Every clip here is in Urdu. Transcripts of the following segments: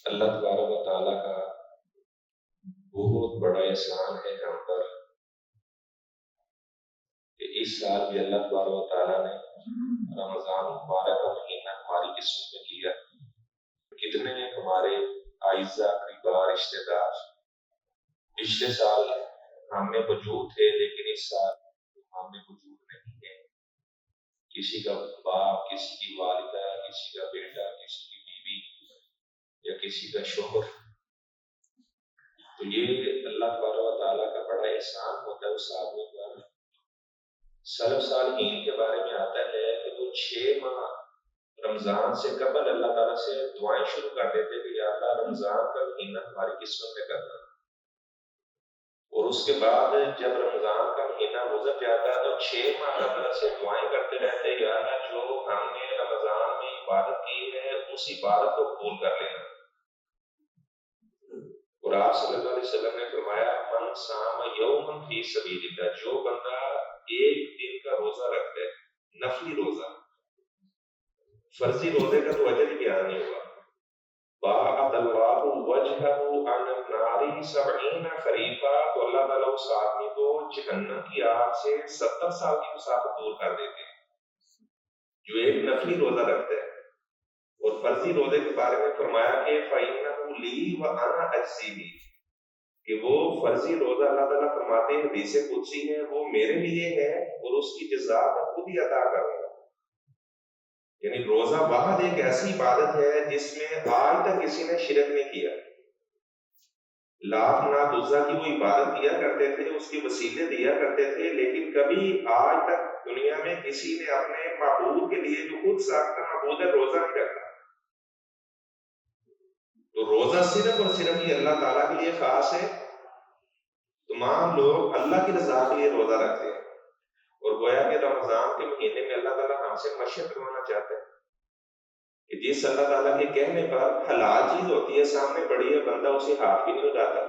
اللہ تبارک و تعالیٰ کا بہت بڑا احسان ہے ہم پر کہ اس سال بھی اللہ تبارک و تعالیٰ نے رمضان مبارک کا مہینہ ہماری قسمت میں کیا۔ کتنے ہمارے اعزا اقربا رشتے دار پچھلے سال ہم میں موجود تھے، لیکن اس سال ہم میں موجود نہیں ہے۔ کسی کا باپ، کسی کی والدہ، کسی کا بیٹا، کسی کی بیوی یا کسی کا شوہر، تو یہ اللہ تبارک و تعالیٰ کا بڑا احسان ہوتا ہے اس آدمی پر۔ سلف صالحین کے بارے میں آتا ہے کہ وہ 6 ماہ رمضان سے قبل اللہ تعالیٰ سے دعائیں شروع کر دیتے کہ یا اللہ رمضان کا مہینہ ہماری قسمت میں کرنا، اور اس کے بعد جب رمضان کا مہینہ گزر جاتا تو 6 ماہ اللہ تعالیٰ سے دعائیں کرتے رہتے یا اللہ جو ہم نے رمضان میں عبادت کی ہے اس عبادت کو قبول کر لینا۔ اور آپ صلی اللہ علیہ وسلم نے فرمایا من صام یوما فی سبیل اللہ، جو بندہ ایک دن کا روزہ رکھتا ہے، نفلی روزہ، فرضی روزے کا تو اجر ہی بیان نہیں ہوا، باعت اللہ وجہہ عن النار 70 خریفہ، تو اللہ تعالیٰ اس آدمی کو جہنم کی آگ سے 70 سال کی مسافت دور کر دیتے ہیں جو ایک نفلی روزہ رکھتا ہے۔ اور فرضی روزے کے بارے میں فرمایا کہ فَإِنَّهُ لِي وَأَنَا أَجْزِي بِهِ، کہ وہ فرضی روزہ اللہ تعالیٰ فرماتے ہیں حدیث قدسی ہے وہ میرے لیے ہے اور اس کی جزا میں خود ہی عطا کروں گا۔ یعنی روزہ واحد ایک ایسی عبادت ہے جس میں آج تک کسی نے شرک نہیں کیا۔ لات منات عزا کی وہ عبادت کیا کرتے تھے، اس کی وسیلے دیا کرتے تھے، لیکن کبھی آج تک دنیا میں کسی نے اپنے معبود کے لیے جو خود ساختہ معبود ہے روزہ نہیں رکھا۔ تو روزہ صرف اور صرف یہ اللہ تعالیٰ کے لیے خاص ہے۔ تمام لوگ اللہ کی رضا کے لیے روزہ رکھتے ہیں، اور گویا کہ رمضان کے مہینے میں اللہ تعالیٰ ہم سے مشق کروانا چاہتا ہے کہ جس اللہ تعالیٰ کے کہنے پر حلال چیز ہوتی ہے سامنے پڑی ہے، بندہ اسے ہاتھ بھی نہیں اٹھاتا۔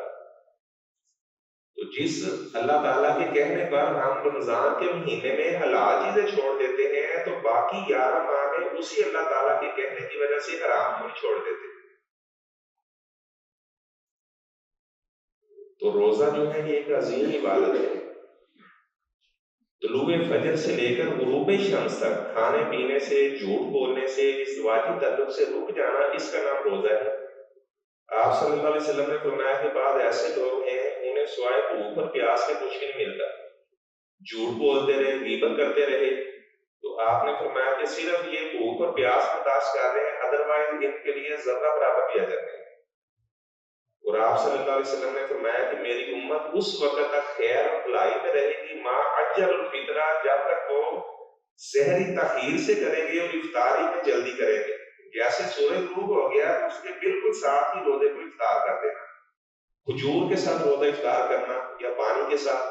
تو جس اللہ تعالیٰ کے کہنے پر ہم رمضان کے مہینے میں حلال چیزیں چھوڑ دیتے ہیں، تو باقی 11 ماہ میں اسی اللہ تعالیٰ کے کہنے کی وجہ سے حرام کو چھوڑ دیتے ہیں۔ تو روزہ جو ہے یہ ایک عظیم عبادت ہے۔ طلوع فجر سے لے کر غروب شمس تک کھانے پینے سے، جھوٹ بولنے سے، ازدواجی تعلق سے رک جانا، اس کا نام روزہ ہے۔ آپ صلی اللہ علیہ وسلم نے فرمایا کہ بعض ایسے لوگ ہیں انہیں سوائے بھوک اور پیاس کے کچھ بھی نہیں ملتا، جھوٹ بولتے رہے، غیبت کرتے رہے، تو آپ نے فرمایا کہ صرف یہ بھوک اور پیاس برداشت کر رہے ہیں، ادروائز ان کے لیے ذرہ برابر بھی اجر نہیں۔ اور آپ صلی اللہ علیہ وسلم نے فرمایا کہ میری امت اس وقت تک خیر اور بھلائی میں رہے گی ما عجل الفطرہ، جب تک وہ سحری تاخیر سے کریں گے اور افطاری میں جلدی کریں گے۔ جیسے سورج غروب ہو گیا تو اس کے بالکل ساتھ ہی روزے کو افطار کر دینا، کھجور کے ساتھ روزہ افطار کرنا یا پانی کے ساتھ۔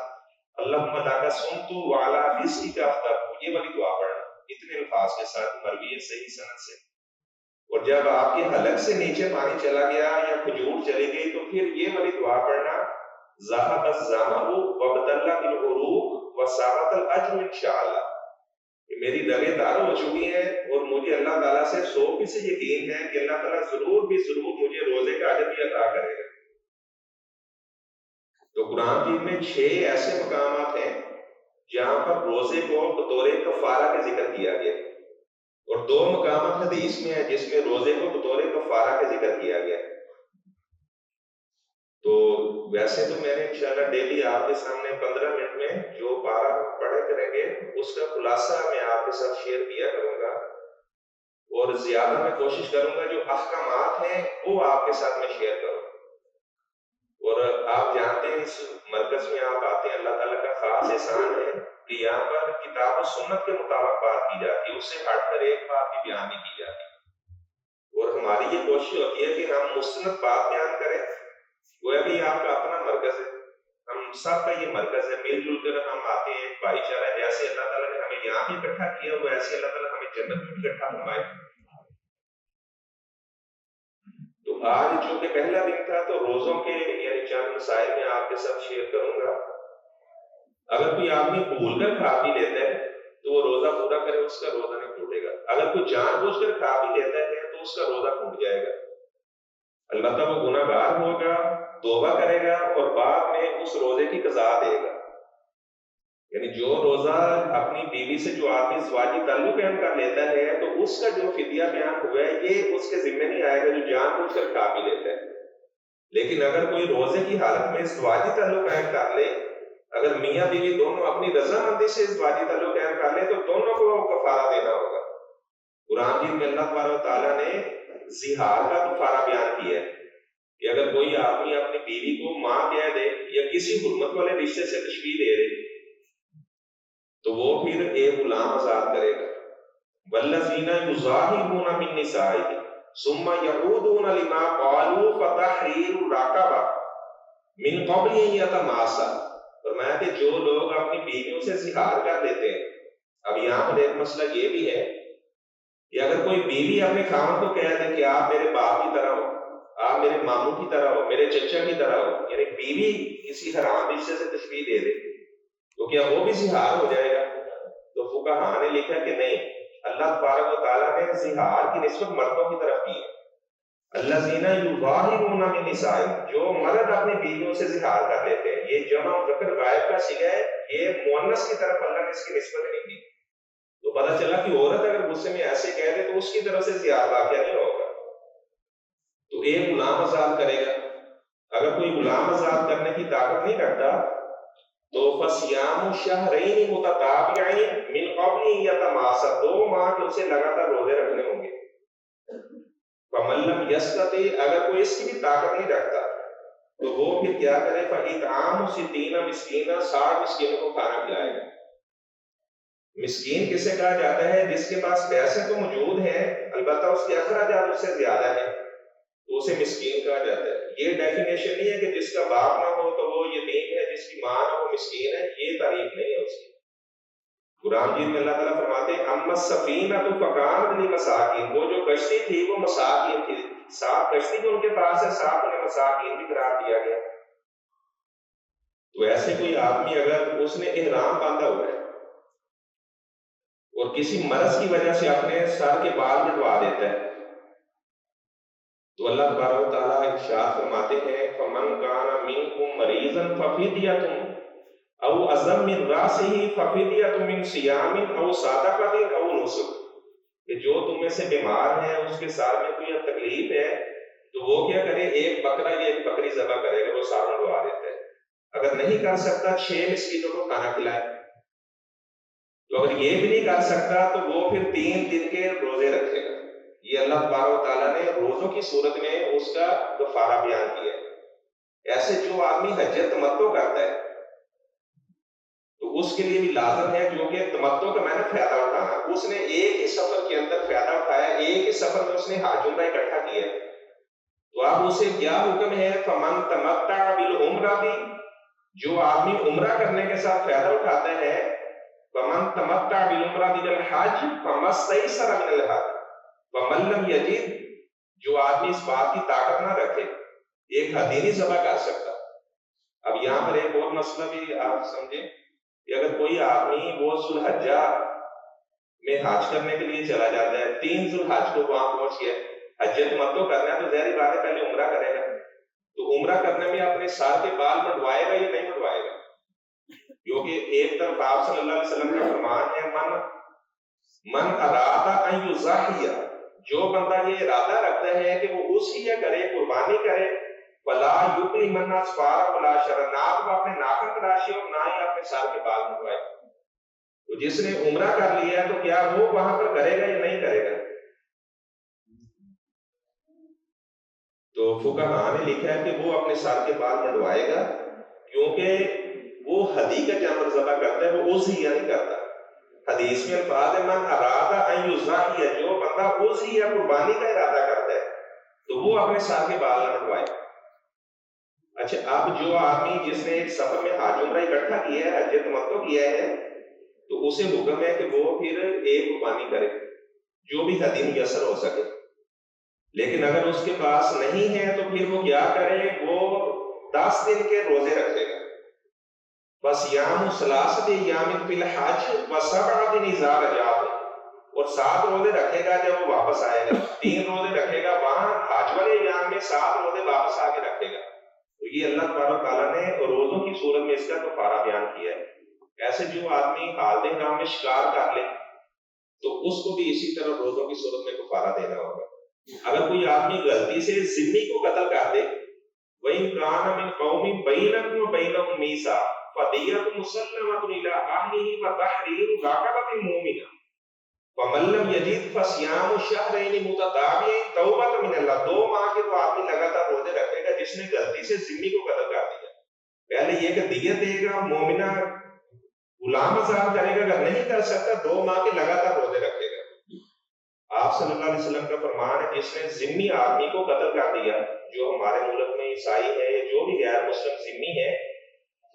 اللہم لک صمت وعلی رزقک افطرت، یہ والی دعا پڑھنا اتنے الفاظ کے ساتھ، مروی ہے صحیح سند سے۔ اور جب آپ کے حلق سے نیچے پانی چلا گیا یا کھجور چلی گئی تو پھر یہ والی دعا پڑھنا ذهب الظمأ وابتلت العروق وساعت الاجر انشاءاللہ، کہ میری رگیں تار ہو چکی ہیں اور مجھے اللہ تعالیٰ سے 100% یقین ہے کہ اللہ تعالیٰ ضرور بھی ضرور مجھے روزے کا اجر بھی عطا کرے گا۔ تو قرآن مجید میں 6 ایسے مقامات ہیں جہاں پر روزے کو بطور کفارہ کا ذکر کیا گیا، اور 2 مقامات حدیث میں ہیں جس میں روزے کو بطور کفارہ کا ذکر کیا گیا۔ تو ویسے تو میں نے انشاءاللہ ڈیلی آپ کے سامنے 15 منٹ میں جو پارہ ہم پڑھے کریں گے اس کا خلاصہ میں آپ کے ساتھ شیئر کیا کروں گا، اور زیادہ میں کوشش کروں گا جو احکامات ہیں وہ آپ کے ساتھ میں شیئر کروں۔ اور آپ جانتے ہیں اس مرکز میں آپ آتے ہیں، اللہ تعالیٰ کا خاص احسان ہے کہ یہاں پر کتاب و سنت کے مطابق بات کی جاتی ہے، اس سے ہٹ کر ایک بات بھی بیان نہیں کی جاتی، اور ہماری یہ کوشش ہوتی ہے کہ ہم مستند بات بیان کریں۔ گویا کہ یہ آپ کا اپنا مرکز ہے، ہم سب کا یہ مرکز ہے، مل جل کر ہم آتے ہیں، بھائی چارہ، جیسے اللہ تعالیٰ نے ہمیں یہاں بھی اکٹھا کیا وہ ایسے اللہ تعالیٰ ہمیں جنت میں بھی اکٹھا فرمائے۔ تو آج جو کہ پہلا دن تھا تو روزوں کے یعنی چند مسائل میں آپ کے ساتھ شیئر کروں گا۔ اگر کوئی آدمی بھول کر کھا پی لیتا ہے تو وہ روزہ پورا کرے، اس کا روزہ نہیں ٹوٹے گا۔ اگر کوئی جان بوجھ کر کھا پی لیتا ہے تو اس کا روزہ ٹوٹ جائے گا۔ البتہ وہ گناہ گار ہوگا، توبہ کرے گا اور بعد میں اس روزے کی قضا دے گا۔ یعنی جو روزہ اپنی بیوی سے جو آدمی ازدواجی تعلق قائم کر لیتا ہے تو اس کا جو فدیہ بیان ہوا ہے یہ اس کے ذمہ نہیں آئے گا جو جان بوجھ کر کھا بھی لیتا ہے۔ لیکن اگر کوئی روزے کی حالت میں ازدواجی تعلق قائم کر لے، اگر میاں بیوی دونوں اپنی رضامندی سے ازدواجی تعلق قائم کر لے تو دونوں کو کفارہ دینا ہوگا۔ قرآن مجید میں اللہ تبارک و تعالیٰ نے زہار کا کفارہ بیان کیا ہے کہ اگر کوئی آدمی اپنی بیوی کو ماں کہہ دے یا کسی حرمت والے رشتے سے تشبیہ دے دے تو وہ پھر ایک غلام آزاد کرے گا۔ والذین یظاہرون من نسائہم ثم یعودون لما قالوا فتحریر رقبہ من قبل ان یتماسا۔ فرمایا کہ جو لوگ اپنی بیویوں سے زہار کر لیتے ہیں، اب یہاں پر ایک مسئلہ یہ بھی ہے کہ اگر کوئی بیوی اپنے خاوند کو کہہ دے کہ آپ میرے باپ کی طرح ہو، آپ میرے ماموں کی طرح ہو، میرے چچا کی طرح ہو، یعنی بیوی کسی حرام رشتے سے تشبیہ دے دے تو کیا وہ بھی زہار ہو جائے گا؟ تو فقہاء نے لکھا کہ نہیں، اللہ تبارک و تعالیٰ نے زہار کی نسبت مردوں کی طرف کی ہے۔ الذین یظاہرون من نسائہم، جو مرد اپنی بیویوں سے زہار کر لیتے ہیں، یہ جمع مذکر غائب کا صیغہ ہے، یہ مؤنث کی طرف اللہ نے اس کی نسبت نہیں کی۔ تو پتہ چلا کہ عورت اگر غصے میں ایسے کہہ دے تو اس کی طرف سے زہار واقعہ نہیں ہوگا، تو ایک غلام آزاد کرے گا۔ اگر کوئی غلام آزاد کرنے کی طاقت نہیں رکھتا تو فصیام شہرین متتابعین من قبل ان یتماسا، 2 ماہ کے اسے لگاتار روزے رکھنے ہوں گے۔ فمن لم یستطع، اگر کوئی اس کی بھی طاقت نہیں رکھتا تو وہ پھر کیا کرے؟ فاطعام 60 مسکینا، 60 مسکینوں کو کھانا کھلائے گا۔ مسکین کسے کہا جاتا ہے؟ جس کے پاس پیسے تو موجود ہیں البتہ اس کے اخراجات اس سے زیادہ ہیں تو اسے مسکین کہا جاتا ہے۔ یہ ڈیفینیشن نہیں ہے کہ جس کا باپ نہ ہو تو وہ یتیم ہے، جس کی ماں نہ ہو مسکین ہے، یہ تعریف نہیں ہے اس کی۔ قرآن مجید میں اللہ تعالیٰ فرماتے ہیں اما السفینۃ فکانت للمساکین، وہ جو کشتی تھی وہ مساکین تھی، 7 کشتی جو ان کے پاس ہے، 7 انہیں مساکین بھی قرار دیا گیا۔ تو ایسے کوئی آدمی اگر اس نے احرام باندھا ہوا ہے اور کسی مرض کی وجہ سے اپنے سر کے بال مٹوا دیتا ہے تو اللہ تبارک و تعالیٰ ارشاد فرماتے ہیں فمن کان منکم مریضا ففدیۃ او اعظم من راسہ ففدیۃ من صیام او صدقۃ او نسک، کہ جو تم میں سے بیمار ہے اس کے سر میں کوئی تکلیف ہے تو وہ کیا کرے؟ ایک بکرا یا ایک بکری ذبح کرے گا، وہ سار منڈوا دیتا ہے۔ اگر نہیں کر سکتا 6 مسکینوں کو کھانا کھلائے، تو اگر یہ بھی نہیں کر سکتا تو وہ پھر 3 دن کے روزے رکھے گا۔ یہ اللہ تبارک و تعالیٰ نے روزوں کی صورت میں اس کا کفارہ بیان کیا ہے۔ ایسے جو آدمی حج تمتع کرتا ہے تو اس کے لیے بھی لازم ہے، جو کہ تمتع کا میں نے فائدہ اٹھانا، اس نے ایک ہی سفر کے اندر فائدہ اٹھایا، ایک ہی سفر میں اس نے حج عمرہ اکٹھا کیا، تو اب اسے کیا حکم ہے؟ فمن تمتع بالعمرہ، جو آدمی عمرہ کرنے کے ساتھ فائدہ اٹھاتا ہے، فمن تمتع بالعمرہ الى الحج فما استيسر من الحج ومن لم یجد، جو آدمی اس بات کی طاقت نہ رکھے، ایک ہدی نہیں ذبح کر سکتا۔ اب یہاں پر ایک اور مسئلہ بھی آپ سمجھیں کہ اگر کوئی آدمی وہ ذو الحجہ میں حج کرنے کے لیے چلا جاتا ہے، 3 ذو الحج کو وہاں پہنچ گیا، حج تمتع کرنا ہے تو ظاہری بات ہے پہلے عمرہ کرے گا، تو عمرہ کرنے میں اپنے سر کے بال منڈوائے گا یا نہیں منڈوائے گا؟ کیونکہ ایک طرف آپ صلی اللہ علیہ وسلم کا فرمان ہے من اراد ان یضحی، جو بندہ یہ ارادہ رکھتا ہے کہ وہ اضحیہ کرے، قربانی کرے، ولا یقلمن اظفار ولا شعر، نہ وہ اپنے ناخن تراشے اور نہ ہی اپنے سر کے بال منڈوائے۔ تو جس نے عمرہ کر لیا ہے تو کیا وہ وہاں پر کرے گا یا نہیں کرے گا؟ تو فقہاء نے لکھا ہے کہ وہ اپنے سر کے بال منڈوائے گا، کیونکہ وہ ہدی کا جانور ذبح کرتا ہے، وہ اضحیہ نہیں کرتا۔ حدیث میں الفاظ ہے من اراد ان یضحی، جو بندہ اضحیہ قربانی کا ارادہ کرتا ہے تو وہ اپنے سر کے بال نہ منڈوائے۔ اچھا، اب جو آدمی جس نے ایک سفر میں حج عمرہ اکٹھا کیا ہے، حج تمتع کیا ہے، تو اسے حکم ہے کہ وہ پھر ایک قربانی کرے جو بھی ہدی میسر ہو سکے۔ لیکن اگر اس کے پاس نہیں ہے تو پھر وہ کیا کرے؟ وہ 10 دن کے روزے رکھے گا۔ فصیام 3 ایام فی الحج و 7 اذا رجعتم، اور 7 روزے رکھے گا جب وہ واپس آئے گا، 3 روزے رکھے گا وہاں حج والے ایام میں، 7 روزے واپس آ کے رکھے گا. تو یہ اللہ تبارک تعالیٰ نے روزوں کی صورت میں اس کا کفارہ بیان کیا ہے. ایسے جو آدمی حالت حرام میں شکار کر لے تو اس کو بھی اسی طرح روزوں کی صورت میں کفارہ دینا ہوگا. اگر کوئی آدمی غلطی سے ذمہ کو قتل کر دے، وَإِن كَانَ مِن قَوْمٍ بَيْنَكُمْ وَبَيْنَهُم مِيثَاقٌ فَدِيَّةٌ مُّسَلَّمَةٌ إِلَىٰ أَهْلِهِ وَتَحْرِيرُ رَقَبَةٍ مُّؤْمِنَةٍ فَمَن لَّمْ يَجِدْ فَصِيَامُ شَهْرَيْنِ مُتَتَابِعَيْنِ توبۃ من اللہ. 2 ماہ کے وہ آدمی لگاتار روزے رکھے گا جس نے غلطی سے ذمہ کو قتل کر دیا. پہلے یہ کہ دیت دے گا، مومنہ غلام آزاد کرے گا، اگر نہیں کر سکتا 2 ماہ کے لگاتار روزے رکھے گا. آپ صلی اللہ علیہ وسلم کا فرمان ہے جس نے ذمی آدمی کو قتل کر دیا، جو ہمارے ملک میں عیسائی ہے یا جو بھی غیر مسلم ذمی ہے،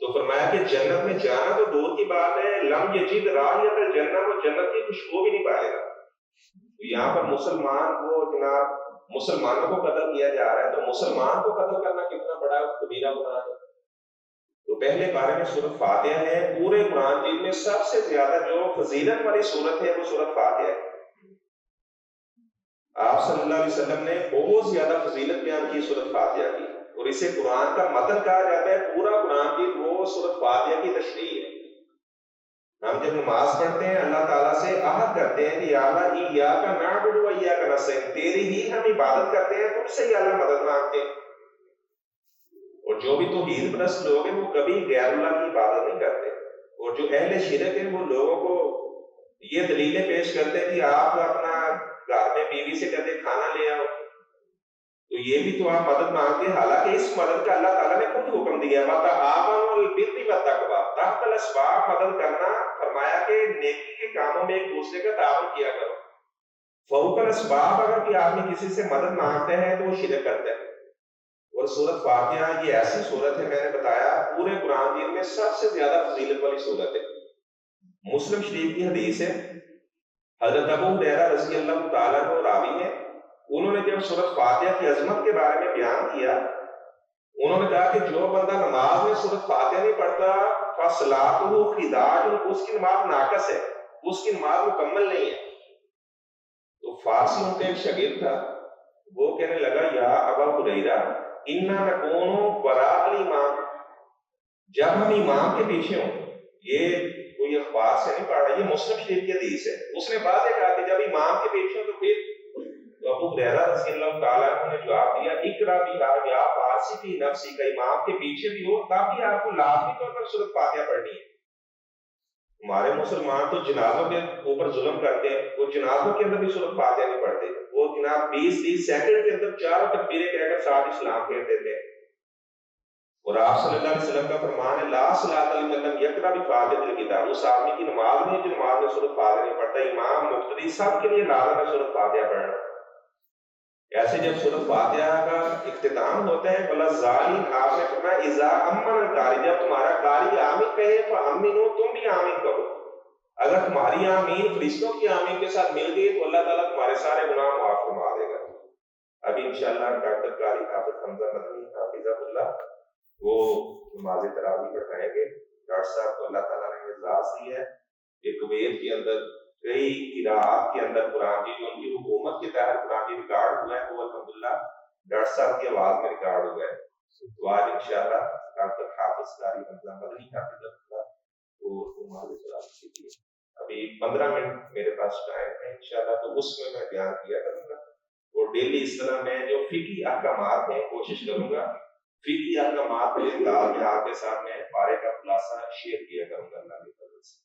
تو فرمایا کہ جنت میں جانا تو دور کی بات ہے، لم یجد رائحۃ الجنہ، وہ جنت کی خوشبو بھی نہیں پائے گا. یہاں پر مسلمان کو جناب مسلمانوں کو قتل کیا جا رہا ہے، تو مسلمان کو قتل کرنا کتنا بڑا کبیرہ گناہ ہے. تو پہلے بارے میں سورۃ فاتحہ ہے. پورے قرآن مجید میں سب سے زیادہ جو فضیلت والی سورت ہے وہ سورۃ فاتحہ ہے. آپ صلی اللہ علیہ وسلم نے بہت زیادہ فضیلت بیان کی سورۃ فاتحہ کی، اور اسے قرآن کا متن کہا جاتا ہے. پورا قرآن کی وہ سورۃ فاتحہ کی تشریح ہے. ہم جب نماز پڑھتے ہیں اللہ تعالیٰ سے عہد کرتے ہیں کہ یا اللہ ایاک نعبد و ایاک نستعین، تیری ہی ہم عبادت کرتے ہیں، تم سے ہی اللہ مدد مانگتے ہیں. اور جو بھی توحید پرست لوگ ہیں وہ کبھی غیر اللہ کی عبادت نہیں کرتے. اور جو اہل شرک ہیں وہ لوگوں کو یہ دلیلیں پیش کرتے ہیں کہ آپ اپنا گھر میں بیوی سے کہتے کھانا لے آؤ، تو یہ بھی تو آپ مدد مانگتے ہیں، حالانکہ اس مدد کا اللہ تعالیٰ نے خود حکم دیا. وَتَعَاوَنُوا عَلَى الْبِرِّ وَالتَّقْوَىٰ، تحت الاسباب مدد کرنا، فرمایا کہ نیکی کے کاموں میں ایک دوسرے کا تعاون کیا کرو. فوق الاسباب، اگر کوئی آدمی کسی سے مدد مانگتے ہیں تو وہ شرک کرتا ہے. اور سورۃ فاتحہ یہ ایسی سورت ہے، میں نے بتایا پورے قرآن مجید میں سب سے زیادہ فضیلت والی سورت ہے. مسلم شریف کی حدیث ہے، حضرت ابو ہریرہ رضی اللہ تعالیٰ عنہ راوی ہیں، انہوں نے جب سورۃ فاتحہ کی عظمت کے بارے میں بیان کیا، انہوں نے کہا کہ جو بندہ نماز میں سورۃ فاتحہ نہیں پڑھتا فصلاتہ خداج، اس کی نماز ناقص ہے، اس کی نماز مکمل نہیں ہے. تو فارسی ان کا ایک شاگرد تھا، وہ کہنے لگا یا ابا ہریرہ انا نکون وراء الامام، جب ہم امام کے پیچھے ہوں، یہ کوئی اخبار سے نہیں پڑھ رہا، یہ مسلم شریف کی حدیث ہے. اس نے واضح کہا کہ جب امام کے پیچھے ہوں تو پھر، تو ابو ہریرہ رضی اللہ تعالیٰ عنہ نے جواب دیا اقرا بہا یا فارسی فی نفسی کا، امام کے پیچھے بھی ہو تب بھی آپ کو لازمی طور پر سورۃ فاتحہ پڑھنی ہے. ہمارے مسلمان تو جنازوں کے اوپر ظلم کرتے ہیں، وہ جنازوں کے اندر بھی سورۃ فاتحہ نہیں پڑھتے، وہ جناب 20-30 سیکنڈ کے اندر 4 تکبیریں کہہ کر ساتھ اسلام پھیر دیتے ہیں. اور آپ صلی اللہ علیہ وسلم کا فرمان ہے لا صلاۃ لمن لم یقرأ بفاتحۃ الکتاب، اس آدمی کی نماز نہیں جو نماز میں سورۃ فاتحہ نہیں پڑھتا. امام مقتدی سب کے لیے لازم ہے سورۃ فاتحہ پڑھنا. ایسے جب سورۃ فاتحہ کا اختتام ہوتا ہے وَلَلضَّالِّينَ، آپ نے فرمایا اذا امن القاری، جب تمہارا قاری آمین کہے فامنوا، تم بھی آمین کہو. اگر تمہاری آمین فرشتوں کی آمین کے ساتھ مل گئی تو اللہ تعالیٰ تمہارے سارے گناہ معاف فرما دے گا. ابھی انشاءاللہ ڈاکٹر قاری حافظ حمزہ مدنی حافظہ اللہ وہ نماز تراویح پڑھائیں گے. ڈاکٹر صاحب کو اللہ تعالیٰ نے اعزاز دی ہے کہ کویت کے اندر کئی قراءات کے اندر قرآن کی جو ان کی حکومت کے تحت قرآن کی ریکارڈ ہوا ہے وہ الحمدللہ ڈاکٹر صاحب کی آواز میں ریکارڈ ہوا ہے. تو آج انشاءاللہ ڈاکٹر حافظ قاری حمزہ مدنی حافظہ اللہ وہ نماز تراویح کے لیے ابھی 15 منٹ میرے پاس ٹائم ہے انشاءاللہ، تو اس میں بیان کیا کروں گا. اور ڈیلی اس طرح میں جو فقہی احکامات ہیں کوشش کروں گا فقہی احکامات کے انداز میں آپ کے سامنے پارے کا خلاصہ شیئر کیا کروں گا اللہ کی فضل سے.